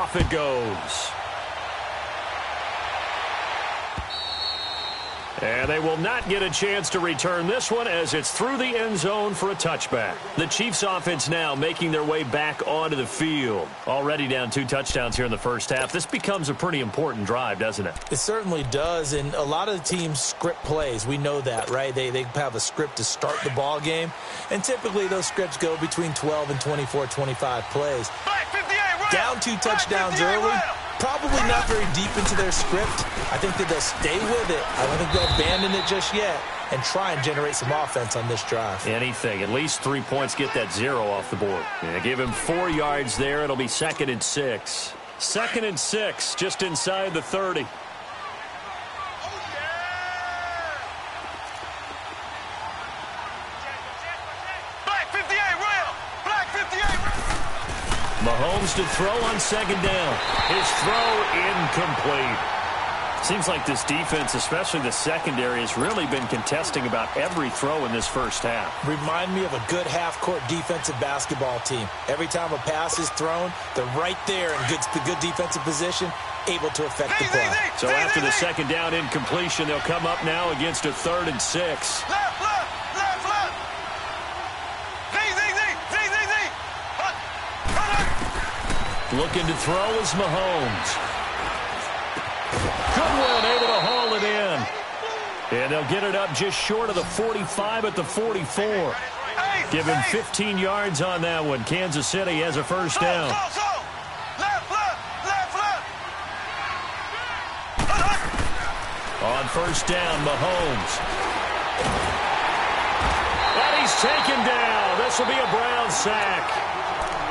off it goes. And they will not get a chance to return this one as it's through the end zone for a touchback. The Chiefs offense now making their way back onto the field. Already down 2 touchdowns here in the first half. This becomes a pretty important drive, doesn't it? It certainly does, and a lot of the teams script plays. We know that, right? They have a script to start the ball game, and typically those scripts go between 12 and 24, 25 plays. Down 2 touchdowns early. Probably not very deep into their script. I think that they'll stay with it. I don't think they'll abandon it just yet and try and generate some offense on this drive. Anything. At least 3 points, get that 0 off the board. Yeah, give him 4 yards there. It'll be 2nd and 6. 2nd and 6, just inside the 30. Mahomes to throw on 2nd down. His throw incomplete. Seems like this defense, especially the secondary, has really been contesting about every throw in this first half. Remind me of a good half-court defensive basketball team. Every time a pass is thrown, they're right there in good defensive position, able to affect the play. So after the 2nd down incompletion, they'll come up now against a 3rd and 6. Looking to throw is Mahomes. Goodwin able to haul it in. And they'll get it up just short of the 45 at the 44. Give him 15 yards on that one. Kansas City has a first down. On first down, Mahomes. And he's taken down. This will be a Brown sack.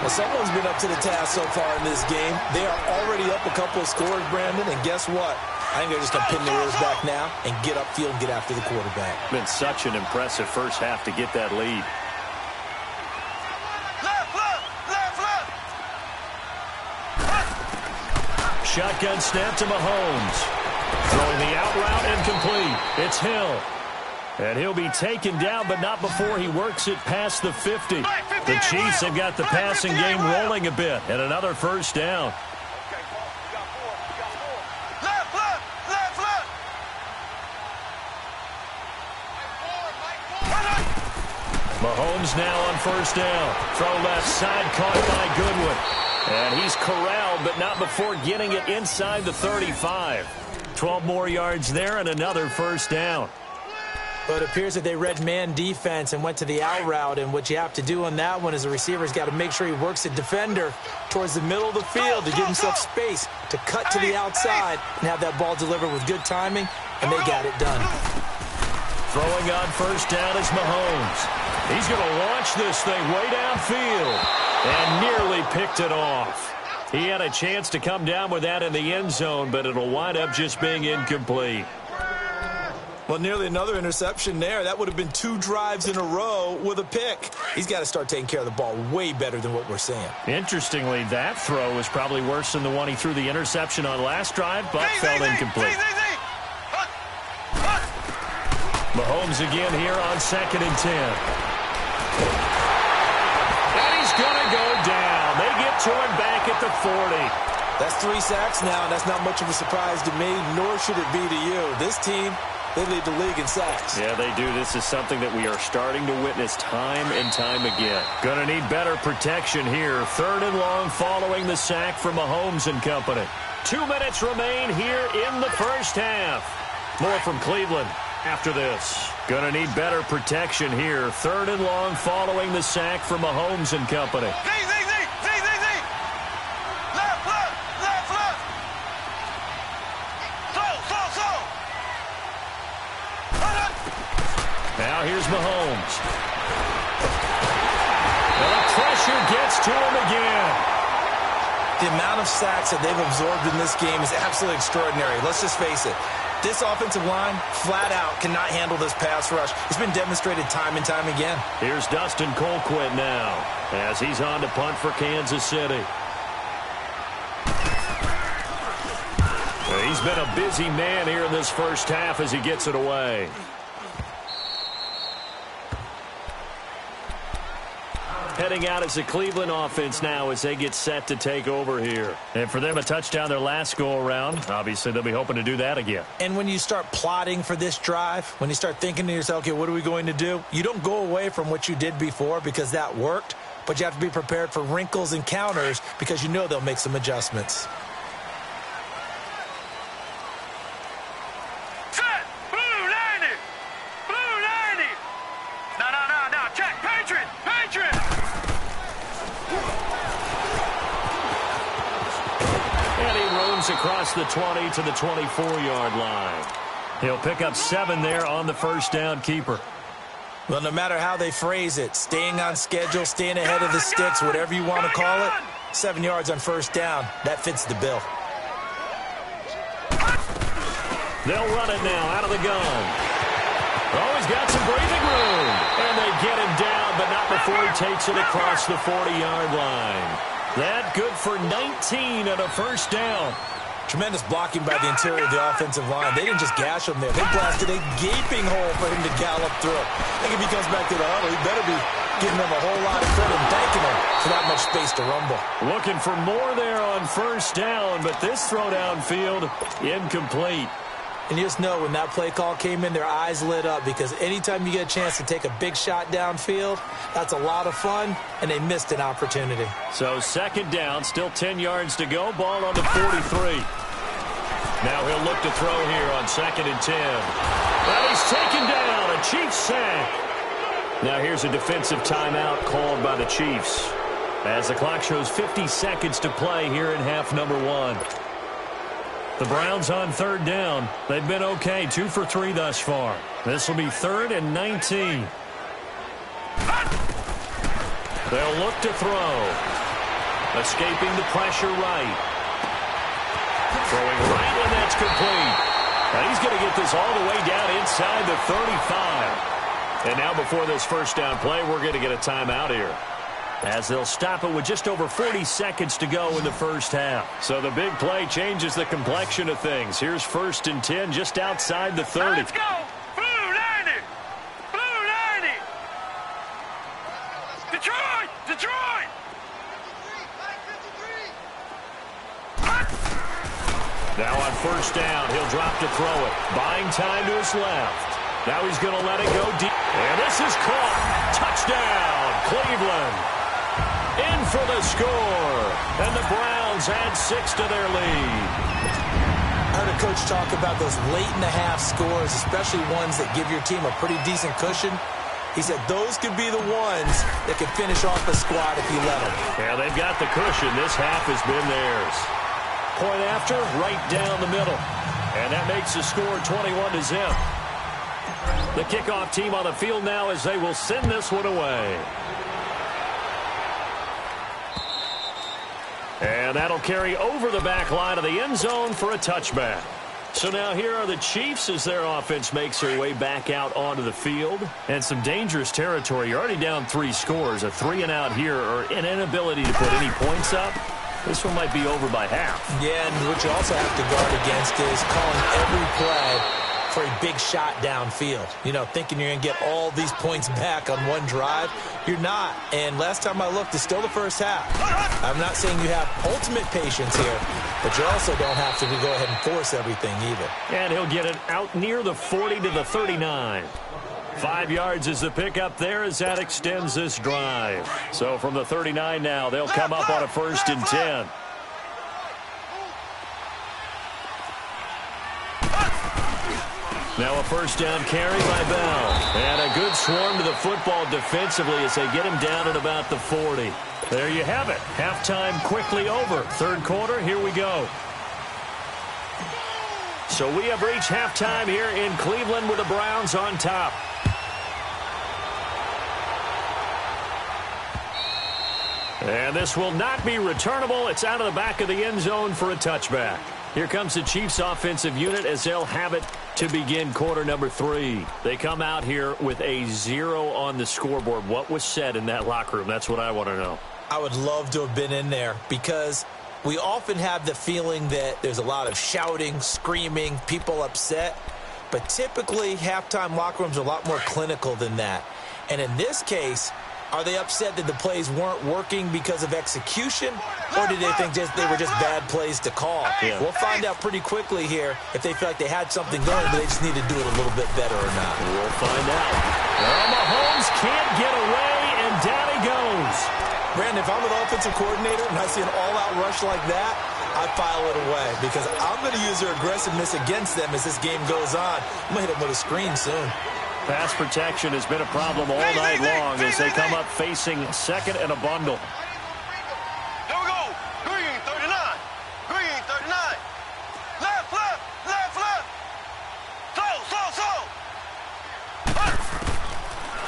Well, someone's been up to the task so far in this game. They are already up a couple of scores, Brandon, and guess what? I think they're just going to pin their ears back now and get upfield and get after the quarterback. Been such an impressive first half to get that lead. Shotgun snap to Mahomes. Throwing the out route and complete. It's Hill. And he'll be taken down, but not before he works it past the 50. The Chiefs have got the passing game rolling a bit, and another first down. Mahomes now on first down. Throw left side, caught by Goodwin. And he's corralled, but not before getting it inside the 35. 12 more yards there and another first down. But it appears that they read man defense and went to the out route, and what you have to do on that one is the receiver's got to make sure he works the defender towards the middle of the field to give himself space to cut to the outside and have that ball delivered with good timing, and they got it done. Throwing on first down is Mahomes. He's going to launch this thing way downfield and nearly picked it off. He had a chance to come down with that in the end zone, but it'll wind up just being incomplete. Well, nearly another interception there. That would have been 2 drives in a row with a pick. He's got to start taking care of the ball way better than what we're seeing. Interestingly, that throw is probably worse than the one he threw the interception on last drive, but fell incomplete. Mahomes again here on 2nd and 10. And he's going to go down. They get to him back at the 40. That's 3 sacks now, and that's not much of a surprise to me, nor should it be to you. This team, they lead the league in sacks. Yeah, they do. This is something that we are starting to witness time and time again. Going to need better protection here. 3rd and long following the sack from Mahomes and company. 2 minutes remain here in the first half. More from Cleveland after this. Going to need better protection here. 3rd and long following the sack from Mahomes and company. Now here's Mahomes. And the pressure gets to him again. The amount of sacks that they've absorbed in this game is absolutely extraordinary. Let's just face it. This offensive line, flat out, cannot handle this pass rush. It's been demonstrated time and time again. Here's Dustin Colquitt now as he's on to punt for Kansas City. He's been a busy man here in this first half as he gets it away. heading out as a Cleveland offense now as they get set to take over here. And for them, a touchdown their last go-around. Obviously, they'll be hoping to do that again. And when you start plotting for this drive, when you start thinking to yourself, okay, what are we going to do? You don't go away from what you did before because that worked, but you have to be prepared for wrinkles and counters because you know they'll make some adjustments. Across the 20 to the 24-yard line. He'll pick up 7 there on the first down keeper. Well, no matter how they phrase it, staying on schedule, staying ahead of the sticks, whatever you want to call it, 7 yards on first down, that fits the bill. They'll run it now out of the gun. Oh, he's got some breathing room. And they get him down, but not before he takes it across the 40-yard line. That good for 19 and a first down. Tremendous blocking by the interior of the offensive line. They didn't just gash him there. They blasted a gaping hole for him to gallop through. I think if he comes back to the huddle, he better be giving them a whole lot of credit and thanking them for that much space to rumble. Looking for more there on first down, but this throw downfield incomplete. And you just know when that play call came in, their eyes lit up because anytime you get a chance to take a big shot downfield, that's a lot of fun, and they missed an opportunity. So second down, still 10 yards to go, ball on the 43. Now he'll look to throw here on 2nd and 10. But he's taken down, a Chiefs sack. Now here's a defensive timeout called by the Chiefs as the clock shows 50 seconds to play here in half number 1. The Browns on third down. They've been okay, 2 for 3 thus far. This will be 3rd and 19. They'll look to throw. Escaping the pressure right. Throwing right, and that's complete. And he's going to get this all the way down inside the 35. And now before this first down play, we're going to get a timeout here, as they'll stop it with just over 40 seconds to go in the first half. So the big play changes the complexion of things. Here's 1st and 10 just outside the 30. Let's go! Blue 90! Blue 90! Detroit! Detroit! Now on first down, he'll drop to throw it. Buying time to his left. Now he's going to let it go deep. And this is caught. Touchdown, Cleveland. In for the score. And the Browns add 6 to their lead. I heard a coach talk about those late-in-the-half scores, especially ones that give your team a pretty decent cushion. He said those could be the ones that could finish off the squad if you let them. Yeah, they've got the cushion. This half has been theirs. Point after, right down the middle. And that makes the score 21-0. The kickoff team on the field now as they will send this one away. And that'll carry over the back line of the end zone for a touchback. So now here are the Chiefs as their offense makes their way back out onto the field. And some dangerous territory. You're already down 3 scores. A 3-and-out here or an inability to put any points up. This one might be over by half. Yeah, and what you also have to guard against is calling every play for a big shot downfield. You know, thinking you're going to get all these points back on one drive. You're not. And last time I looked, it's still the first half. I'm not saying you have ultimate patience here, but you also don't have to go ahead and force everything either. And he'll get it out near the 40 to the 39. 5 yards is the pickup there as that extends this drive. So from the 39 now, they'll come up on a 1st and 10. Now a first down carry by Bell. And a good swarm to the football defensively as they get him down at about the 40. There you have it. Halftime quickly over. Third quarter, here we go. So we have reached halftime here in Cleveland with the Browns on top. And this will not be returnable. It's out of the back of the end zone for a touchback. Here comes the Chiefs offensive unit as they'll have it to begin quarter number 3. They come out here with a 0 on the scoreboard. What was said in that locker room? That's what I want to know. I would love to have been in there because we often have the feeling that there's a lot of shouting, screaming, people upset. But typically, halftime locker rooms are a lot more clinical than that. And in this case, Are they upset that the plays weren't working because of execution, or did they think they were just bad plays to call? Yeah. We'll find out pretty quickly here if they feel like they had something going, but they just need to do it a little bit better or not. We'll find out. Well, Mahomes can't get away, and down he goes. Brandon, if I'm an offensive coordinator and I see an all-out rush like that, I file it away because I'm going to use their aggressiveness against them as this game goes on. I'm going to hit them with a screen soon. Pass protection has been a problem all night long as they come up facing second and a bundle. Here we go. Green 39. Green 39. Left, left, left, left. Slow.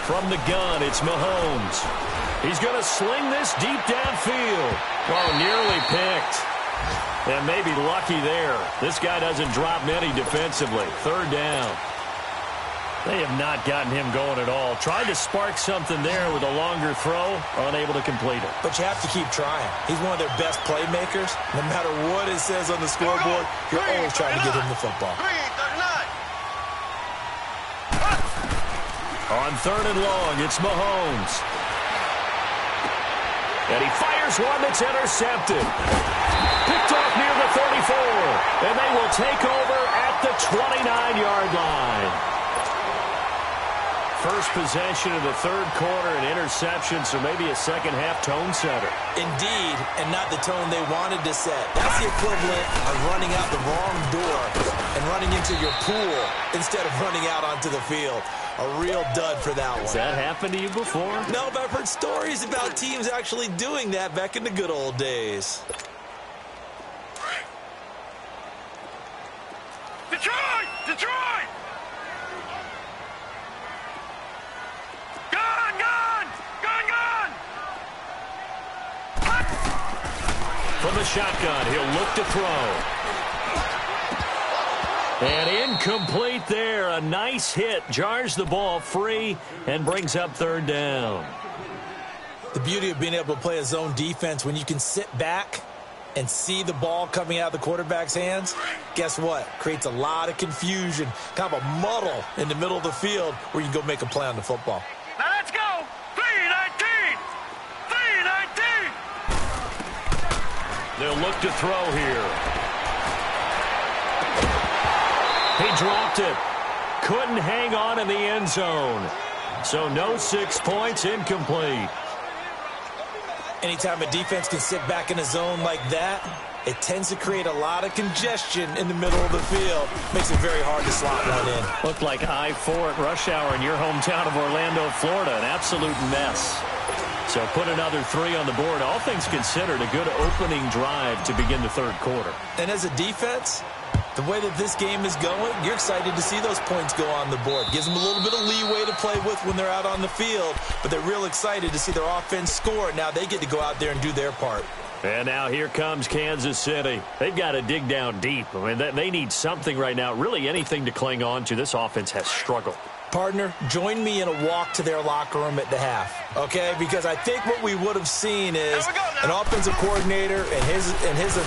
From the gun, it's Mahomes. He's going to sling this deep downfield. Oh, nearly picked. And maybe lucky there. This guy doesn't drop many defensively. Third down. They have not gotten him going at all. Tried to spark something there with a longer throw, unable to complete it. But you have to keep trying. He's one of their best playmakers. No matter what it says on the scoreboard, you're always trying to get him the football. Green 39. On third and long, it's Mahomes. And he fires one that's intercepted. Picked off near the 34. And they will take over at the 29-yard line. First possession of the third quarter, an interception, so maybe a second-half tone setter. Indeed, and not the tone they wanted to set. That's the equivalent of running out the wrong door and running into your pool instead of running out onto the field. A real dud for that one. Has that happened to you before? No, but I've heard stories about teams actually doing that back in the good old days. Detroit! Detroit! From the shotgun, he'll look to throw. And incomplete there. A nice hit. Jars the ball free and brings up third down. The beauty of being able to play a zone defense when you can sit back and see the ball coming out of the quarterback's hands, guess what? Creates a lot of confusion, kind of a muddle in the middle of the field where you can go make a play on the football. Now let's go. 319. 319. They'll look to throw here. He dropped it. Couldn't hang on in the end zone. So no 6 points, incomplete. Anytime a defense can sit back in a zone like that, it tends to create a lot of congestion in the middle of the field. Makes it very hard to slot one in. Looked like I-4 at rush hour in your hometown of Orlando, Florida. An absolute mess. So put another 3 on the board. All things considered, a good opening drive to begin the third quarter. And as a defense, the way that this game is going, you're excited to see those points go on the board. Gives them a little bit of leeway to play with when they're out on the field, but they're real excited to see their offense score. Now they get to go out there and do their part. And now here comes Kansas City. They've got to dig down deep. I mean, they need something right now, really anything to cling on to. This offense has struggled. Partner, join me in a walk to their locker room at the half, okay? Because I think what we would have seen is an offensive coordinator and his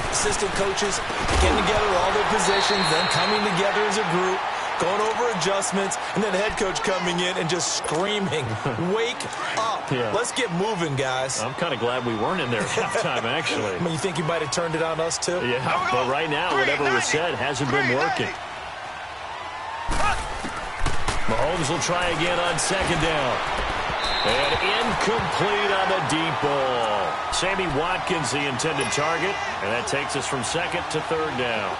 assistant coaches getting together with all their positions, then coming together as a group, going over adjustments, and then the head coach coming in and just screaming, wake up. Yeah. Let's get moving, guys. I'm kind of glad we weren't in there at halftime, actually. I mean, you think you might have turned it on us, too? Yeah, but right now, whatever was said hasn't been working. Mahomes will try again on second down. And incomplete on the deep ball. Sammy Watkins, the intended target. And that takes us from second to third down.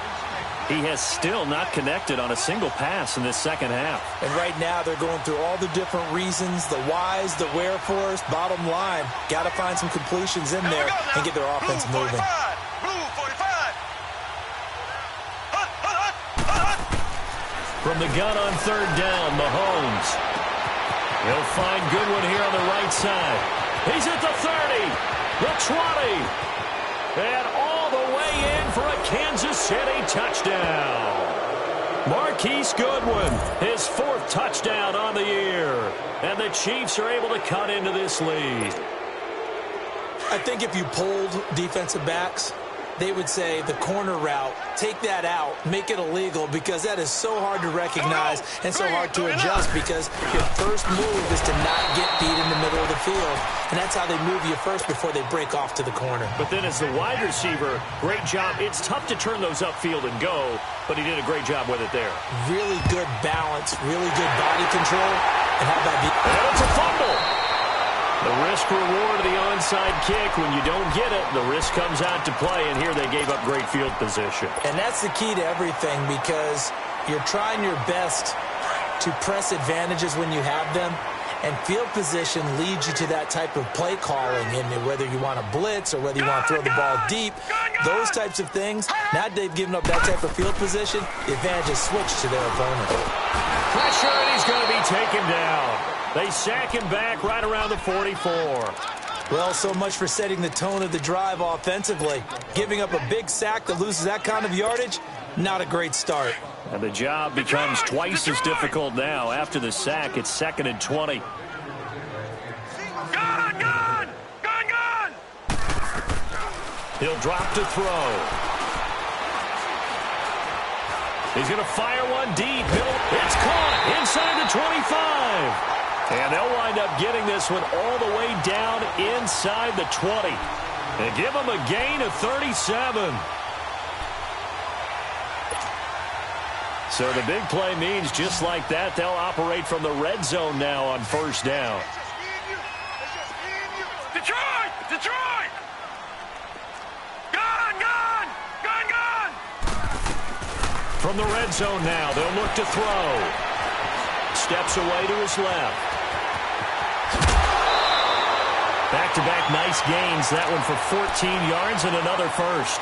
He has still not connected on a single pass in this second half. And right now, they're going through all the different reasons, the whys, the wherefores. Bottom line, got to find some completions in there and get their offense moving. Blue 45. From the gun on third down, Mahomes. He'll find Goodwin here on the right side. He's at the 30, the 20, and all the way in for a Kansas City touchdown. Marquise Goodwin, his 4th touchdown on the year. And the Chiefs are able to cut into this lead. I think if you polled defensive backs, they would say the corner route, take that out, make it illegal, because that is so hard to recognize and so hard to adjust, because your first move is to not get beat in the middle of the field, and that's how they move you first before they break off to the corner. But then as the wide receiver, great job. It's tough to turn those upfield and go, but he did a great job with it there. Really good balance, really good body control, and how about the... And it's a fumble. The risk-reward of the onside kick, when you don't get it, the risk comes out to play, and here they gave up great field position. And that's the key to everything, because you're trying your best to press advantages when you have them, and field position leads you to that type of play calling, and whether you want to blitz or whether you want to throw the ball deep, those types of things. Now that they've given up that type of field position, the advantage is switched to their opponent. Pressure, and he's going to be taken down. They sack him back right around the 44. Well, so much for setting the tone of the drive offensively. Giving up a big sack that loses that kind of yardage, not a great start. And the job becomes twice as difficult now. After the sack, it's 2nd and 20. Gun! He'll drop to throw. He's going to fire one deep. It's caught inside the 25. And they'll wind up getting this one all the way down inside the 20. And give them a gain of 37. So the big play means just like that, they'll operate from the red zone now on 1st down. Detroit! Gun! From the red zone now, they'll look to throw. Steps away to his left. Back-to-back nice gains. That one for 14 yards and another first.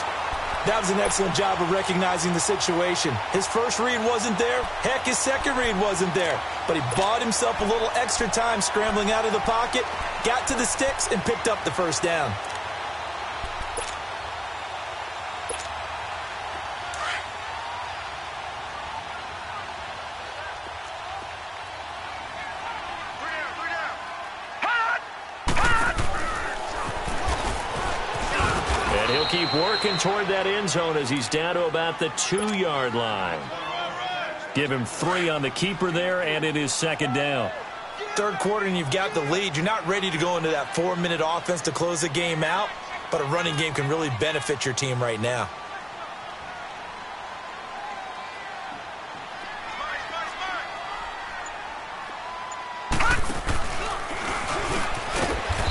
That was an excellent job of recognizing the situation. His first read wasn't there. Heck, his second read wasn't there. But he bought himself a little extra time scrambling out of the pocket, got to the sticks, and picked up the 1st down. Keep working toward that end zone as he's down to about the 2-yard line. Give him 3 on the keeper there, and it is 2nd down. 3rd quarter, and you've got the lead. You're not ready to go into that 4-minute offense to close the game out, but a running game can really benefit your team right now.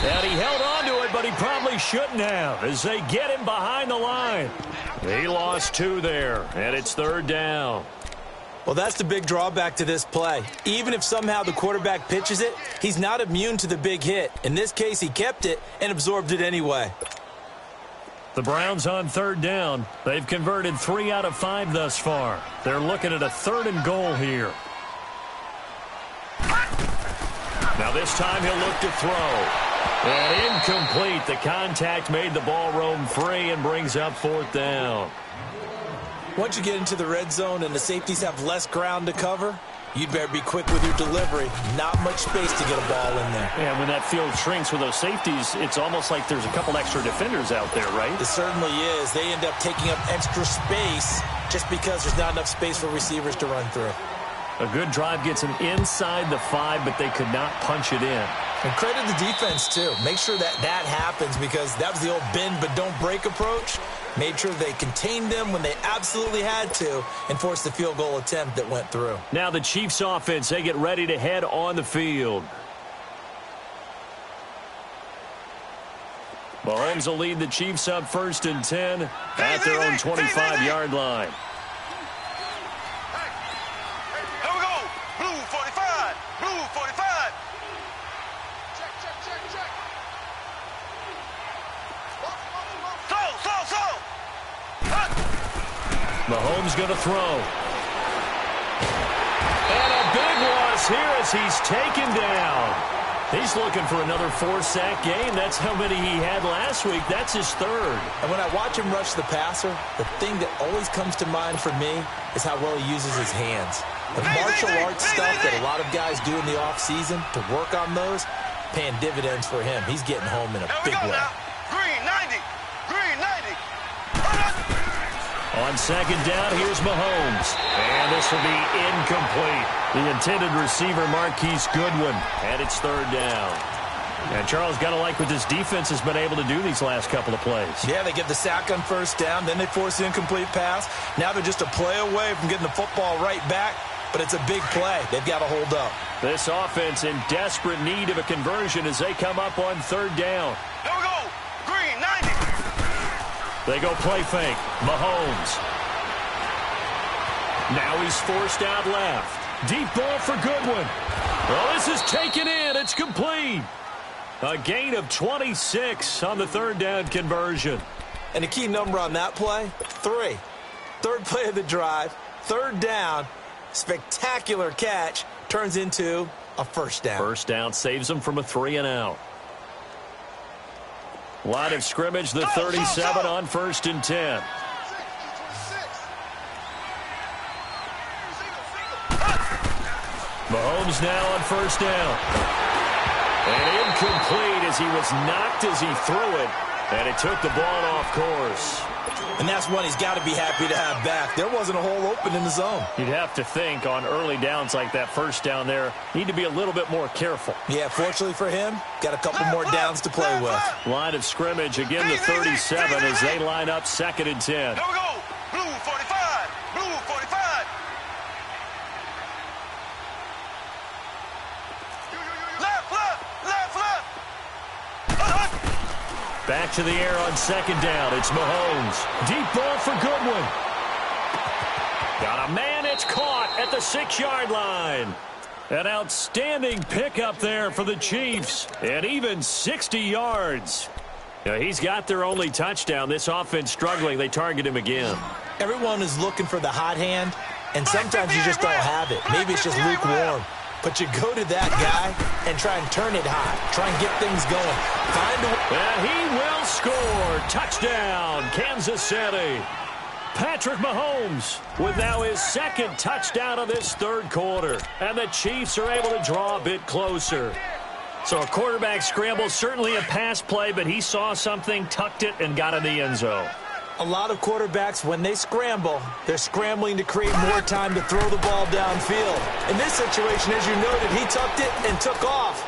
And he held on to it, but he probably shouldn't have as they get him behind the line. He lost 2 there, and it's 3rd down. Well, that's the big drawback to this play. Even if somehow the quarterback pitches it, he's not immune to the big hit. In this case, he kept it and absorbed it anyway. The Browns on 3rd down. They've converted 3 out of 5 thus far. They're looking at a 3rd and goal here. Now this time he'll look to throw. And incomplete. The contact made the ball roam free and brings up 4th down. Once you get into the red zone and the safeties have less ground to cover, you'd better be quick with your delivery. Not much space to get a ball in there. And when that field shrinks with those safeties, it's almost like there's a couple extra defenders out there, right? It certainly is. They end up taking up extra space just because there's not enough space for receivers to run through. A good drive gets them inside the 5, but they could not punch it in. And credit the defense, too. Make sure that happens, because that was the old bend but don't break approach. Made sure they contained them when they absolutely had to and forced the field goal attempt that went through. Now the Chiefs offense, they get ready to head on the field. Mahomes will lead the Chiefs up 1st and 10 at their own 25-yard line. Here we go. Blue 45. Blue 45. Check. Slow. Mahomes going to throw. And a big loss here as he's taken down. He's looking for another 4-sack game. That's how many he had last week. That's his 3rd. And when I watch him rush the passer, the thing that always comes to mind for me is how well he uses his hands. The martial arts stuff that a lot of guys do in the offseason to work on those, paying dividends for him. He's getting home in a big way. Green 90. Green 90. On second down, here's Mahomes. And this will be incomplete. The intended receiver, Marquise Goodwin. And it's third down. And Charles, got to like what this defense has been able to do these last couple of plays. Yeah, they get the sack on first down, then they force the incomplete pass. Now they're just a play away from getting the football right back, but it's a big play. They've got to hold up. This offense in desperate need of a conversion as they come up on third down. Here we go. Green, 90. They go play fake. Mahomes. Now he's forced out left. Deep ball for Goodwin. Well, this is taken in. It's complete. A gain of 26 on the third down conversion. And the key number on that play, 3. Third play of the drive, third down, spectacular catch, turns into a first down. First down saves them from a 3-and-out. Line of scrimmage, the 37 on first and 10. Mahomes now on first down. And incomplete as he was knocked as he threw it. And it took the ball off course. And that's one he's got to be happy to have back. There wasn't a hole open in the zone. You'd have to think on early downs like that first down there, need to be a little bit more careful. Yeah, fortunately for him, got a couple more downs to play with. Line of scrimmage, again the 37 as they line up second and 10. Here we go. Blue 45. Blue 45. Back to the air on second down. It's Mahomes. Deep ball for Goodwin. Got a man. It's caught at the 6-yard line. An outstanding pickup there for the Chiefs. And even 60 yards. Now, he's got their only touchdown. This offense struggling. They target him again. Everyone is looking for the hot hand, and sometimes you just don't have it. Maybe it's just lukewarm. But you go to that guy and try and turn it hot. Try and get things going. Find a way. And he will score. Touchdown, Kansas City. Patrick Mahomes with now his second touchdown of this third quarter. And the Chiefs are able to draw a bit closer. So a quarterback scramble, certainly a pass play, but he saw something, tucked it, and got in the end zone. A lot of quarterbacks, when they scramble, they're scrambling to create more time to throw the ball downfield. In this situation, as you noted, he tucked it and took off.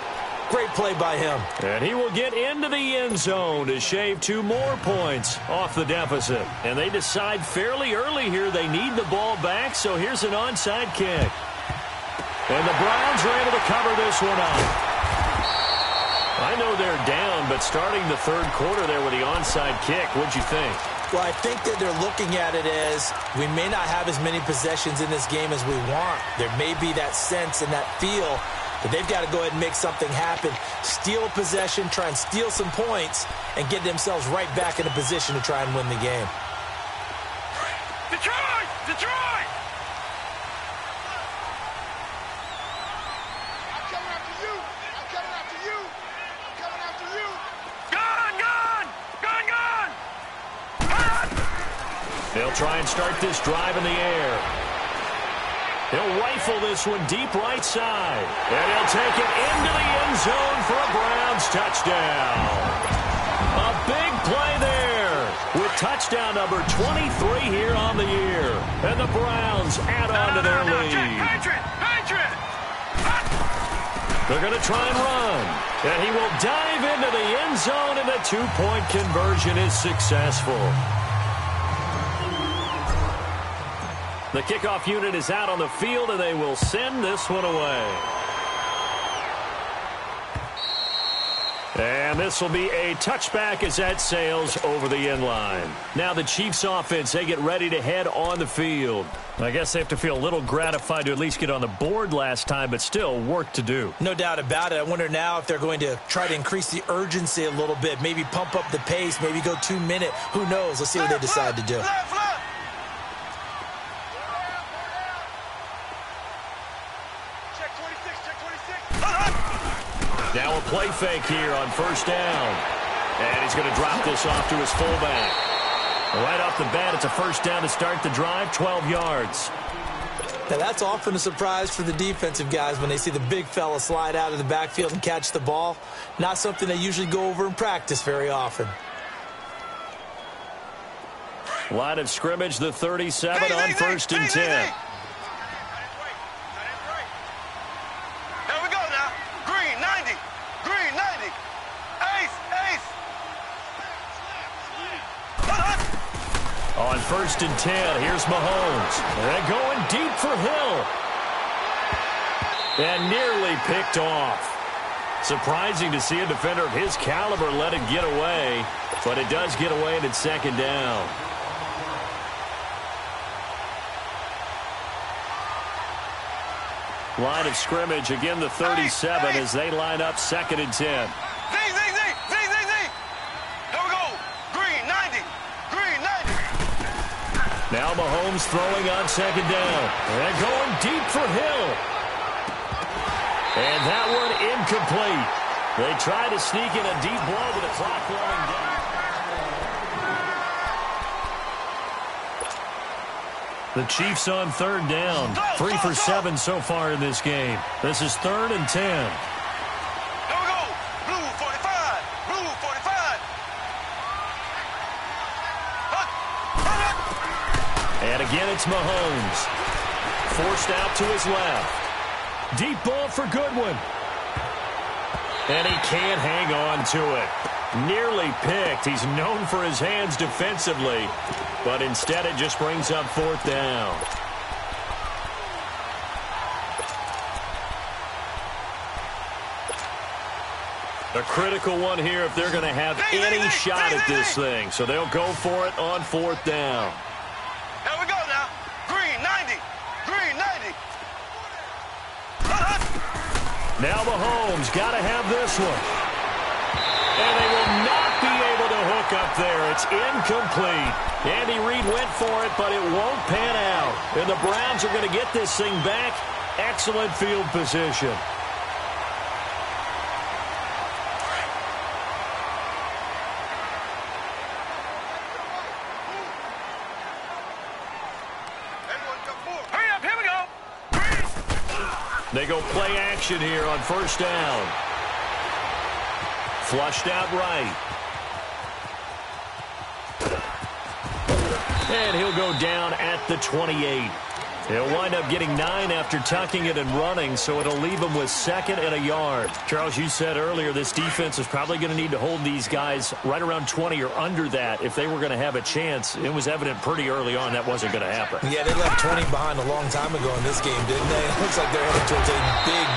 Great play by him. And he will get into the end zone to shave 2 more points off the deficit. And they decide fairly early here they need the ball back, so here's an onside kick. And the Browns are able to cover this one up. I know they're down, but starting the third quarter there with the onside kick, what'd you think? Well, I think that they're looking at it as we may not have as many possessions in this game as we want. There may be that sense and that feel that they've got to go ahead and make something happen. Steal a possession, try and steal some points, and get themselves right back in a position to try and win the game. Detroit! Detroit! I'm coming after you! I'm coming after you! I'm coming after you! Gun! Gun! Gun! Gun! They'll try and start this drive in the air. He'll rifle this one deep right side. And he'll take it into the end zone for a Browns touchdown. A big play there with touchdown number 23 here on the year. And the Browns add on to their lead. Patriot! Patriot! They're going to try and run. And he will dive into the end zone, and the 2-point conversion is successful. The kickoff unit is out on the field, and they will send this one away. And this will be a touchback as that sails over the end line. Now the Chiefs offense, they get ready to head on the field. I guess they have to feel a little gratified to at least get on the board last time, but still work to do. No doubt about it. I wonder now if they're going to try to increase the urgency a little bit, maybe pump up the pace, maybe go 2-minute. Who knows? Let's see what they decide to do. Left, left. Check 26, check 26. Now a play fake here on first down. And he's going to drop this off to his fullback. Right off the bat, it's a first down to start the drive, 12 yards. Now, that's often a surprise for the defensive guys when they see the big fella slide out of the backfield and catch the ball. Not something they usually go over in practice very often. Line of scrimmage, the 37 on 1st and 10. Here we go now. Green, 90. Green, 90. Ace, ace. On 1st and 10, here's Mahomes. And going deep for Hill. And nearly picked off. Surprising to see a defender of his caliber let it get away. But it does get away and it's 2nd down. Line of scrimmage, again the 37 as they line up 2nd and 10. Z. Here we go. Green, 90. Green, 90. Now Mahomes throwing on 2nd down. And going deep for Hill. And that one incomplete. They try to sneak in a deep blow, but the clock running down. The Chiefs on 3rd down. 3 for 7 so far in this game. This is 3rd and 10. Here we go. Blue 45. Blue 45. And again, it's Mahomes. Forced out to his left. Deep ball for Goodwin. And he can't hang on to it. Nearly picked. He's known for his hands defensively. But instead, it just brings up 4th down. A critical one here if they're going to have any shot at this thing. So they'll go for it on 4th down. Here we go now. Green, 90. Green, 90. Now Mahomes got to have this one. And they will not be able to hook up there. It's incomplete. Andy Reid went for it, but it won't pan out. And the Browns are going to get this thing back. Excellent field position. Hurry up, here we go. They go play action here on 1st down. Flushed out right. And he'll go down at the 28. He'll wind up getting 9 after tucking it and running, so it'll leave him with 2nd and a yard. Charles, you said earlier this defense is probably going to need to hold these guys right around 20 or under that if they were going to have a chance. It was evident pretty early on that wasn't going to happen. Yeah, they left 20 behind a long time ago in this game, didn't they? It looks like they're heading towards a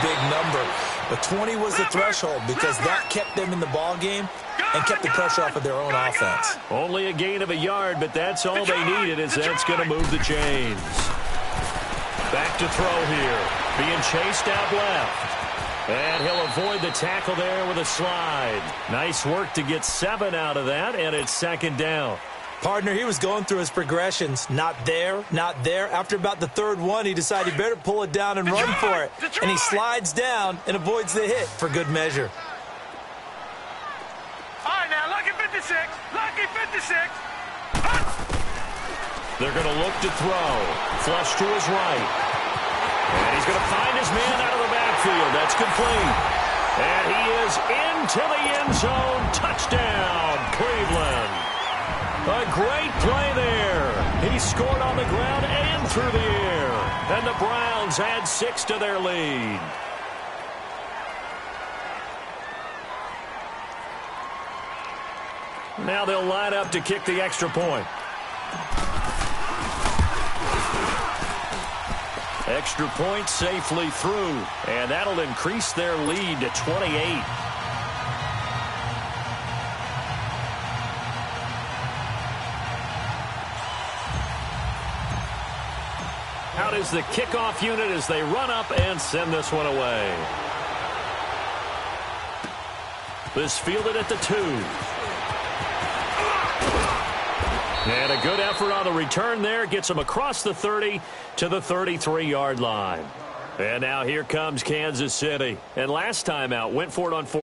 big number. But 20 was the threshold because that kept them in the ball game and kept the pressure off of their own offense. Only a gain of a yard, but that's all they needed, as that's going to move the chains. Back to throw here. Being chased out left. And he'll avoid the tackle there with a slide. Nice work to get 7 out of that, and it's 2nd down. Partner, he was going through his progressions. Not there, not there. After about the 3rd one, he decided he better pull it down and run for it. And he slides down and avoids the hit for good measure. All right, now, lucky 56. Lucky 56. They're going to look to throw. Flush to his right. And he's going to find his man out of the backfield. That's complete. And he is into the end zone. Touchdown, Cleveland. A great play there. He scored on the ground and through the air. And the Browns add 6 to their lead. Now they'll line up to kick the extra point. Extra point safely through, and that'll increase their lead to 28. Out is the kickoff unit as they run up and send this one away. This fielded at the 2. And a good effort on the return there. Gets him across the 30 to the 33-yard line. And now here comes Kansas City. And last time out, went for it on 4.